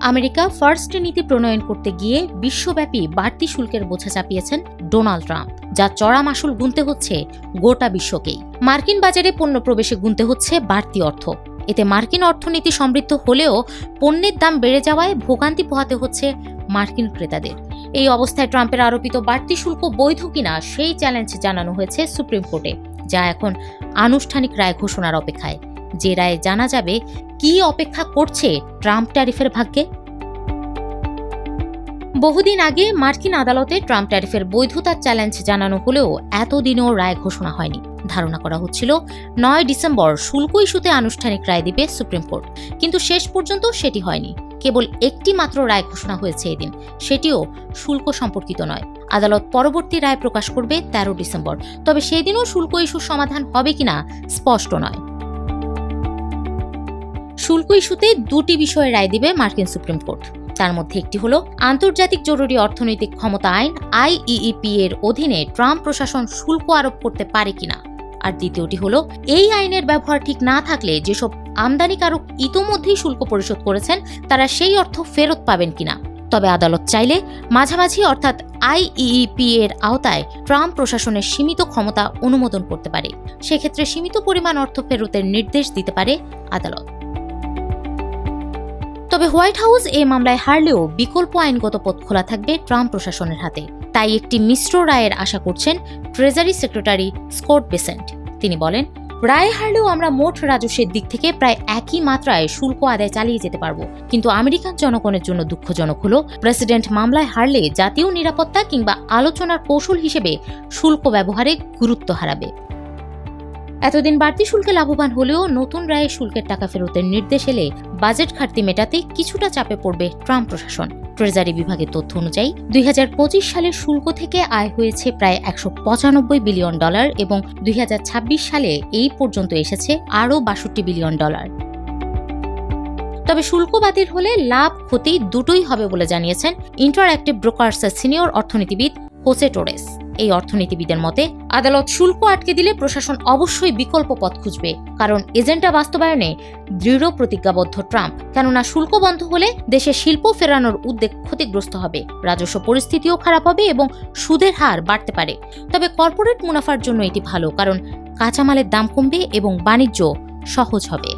America first নীতি প্রণয়ন করতে গিয়ে বিশ্বব্যাপী বাড়তি শুল্কের বোঝা চাপিয়েছেন ডোনাল্ড ট্রাম্প, যা চড়া মাশুল গুনতে হচ্ছে গোটা বিশ্বকেই। মার্কিন বাজারে পণ্য প্রবেশে গুনতে হচ্ছে বাড়তি অর্থ। এতে মার্কিন অর্থনীতি সমৃদ্ধ হলেও পণ্যের দাম বেড়ে যাওয়ায় ভোগান্তি পোহাতে হচ্ছে মার্কিন ক্রেতাদের। এই অবস্থায় ট্রাম্পের আরোপিত বাড়তি শুল্ক বৈধ কিনা সেই চ্যালেঞ্জ জানানো হয়েছে সুপ্রিম কোর্টে, যা এখন আনুষ্ঠানিক রায় ঘোষণার অপেক্ষায়। যে রায়ে জানা যাবে কি অপেক্ষা করছে ট্রাম্প ট্যারিফের ভাগ্যে। বহুদিন আগে মার্কিন আদালতে ট্রাম্প ট্যারিফের বৈধতার চ্যালেঞ্জ জানানো হলেও এতদিনও রায় ঘোষণা হয়নি। ধারণা করা হচ্ছিল 9 ডিসেম্বর শুল্ক ইস্যুতে আনুষ্ঠানিক রায় দিবে সুপ্রিম কোর্ট, কিন্তু শেষ পর্যন্ত সেটি হয়নি। কেবল একটি মাত্র রায় ঘোষণা হয়েছে এদিন, সেটিও শুল্ক সম্পর্কিত নয়। আদালত পরবর্তী রায় প্রকাশ করবে 13 ডিসেম্বর, তবে সেই দিনও শুল্ক ইস্যুর সমাধান হবে কিনা স্পষ্ট নয়। শুল্ক ইস্যুতে দুটি বিষয়ে রায় দিবে মার্কিন সুপ্রিম কোর্ট। তার মধ্যে একটি হলো আন্তর্জাতিক জরুরি অর্থনৈতিক ক্ষমতা আইন IEEPA এর অধীনে ট্রাম্প প্রশাসন শুল্ক আরোপ করতে পারে কিনা, আর দ্বিতীয়টি হলো এই আইনের ব্যবহার ঠিক না থাকলে যেসব আমদানিকারক ইতোমধ্যেই শুল্ক পরিশোধ করেছেন তারা সেই অর্থ ফেরত পাবেন কিনা। তবে আদালত চাইলে মাঝামাঝি অর্থাৎ IEEPA এর আওতায় ট্রাম্প প্রশাসনের সীমিত ক্ষমতা অনুমোদন করতে পারে। সেক্ষেত্রে সীমিত পরিমাণ অর্থ ফেরতের নির্দেশ দিতে পারে আদালত। তবে হোয়াইট হাউস এই মামলায় হারলেও বিকল্প আইনগত পথ খোলা থাকবে ট্রাম্প প্রশাসনের হাতে। তাই একটি মিশ্র রায়ের আশা করছেন ট্রেজারি সেক্রেটারি স্কট বেসেন্ট। তিনি বলেন, রায় হারলেও আমরা মোট রাজস্বের দিক থেকে প্রায় একই মাত্রায় শুল্ক আদায় চালিয়ে যেতে পারব। কিন্তু আমেরিকান জনগণের জন্য দুঃখজনক হলো প্রেসিডেন্ট মামলায় হারলে জাতীয় নিরাপত্তা কিংবা আলোচনার কৌশল হিসেবে শুল্ক ব্যবহারে গুরুত্ব হারাবে। এতদিন বাড়তি শুল্কে লাভবান হলেও নতুন রায়ে শুল্কের টাকা ফেরতের নির্দেশ এলে বাজেট ঘাটতি মেটাতে কিছুটা চাপে পড়বে ট্রাম্প প্রশাসন। ট্রেজারি বিভাগের তথ্য অনুযায়ী 2025 সালের শুল্ক থেকে আয় হয়েছে প্রায় $195 বিলিয়ন এবং 2026 সালে এই পর্যন্ত এসেছে আরও $62 বিলিয়ন। তবে শুল্ক বাতিল হলে লাভ ক্ষতি দুটোই হবে বলে জানিয়েছেন ইন্টারঅ্যাক্টিভ ব্রোকার্সের সিনিয়র অর্থনীতিবিদ হোসে টোরেস। এই অর্থনীতিবিদের মতে, আদালত শুল্ক আটকে দিলে প্রশাসন অবশ্যই বিকল্প পথ খুঁজবে, কারণ এজেন্ডা বাস্তবায়নে দৃঢ় প্রতিজ্ঞাবদ্ধ ট্রাম্প। কেননা শুল্ক বন্ধ হলে দেশে শিল্প ফেরানোর উদ্যোগ ক্ষতিগ্রস্ত হবে, রাজস্ব পরিস্থিতিও খারাপ হবে এবং সুদের হার বাড়তে পারে। তবে কর্পোরেট মুনাফার জন্য এটি ভালো, কারণ কাঁচামালের দাম কমবে এবং বাণিজ্য সহজ হবে।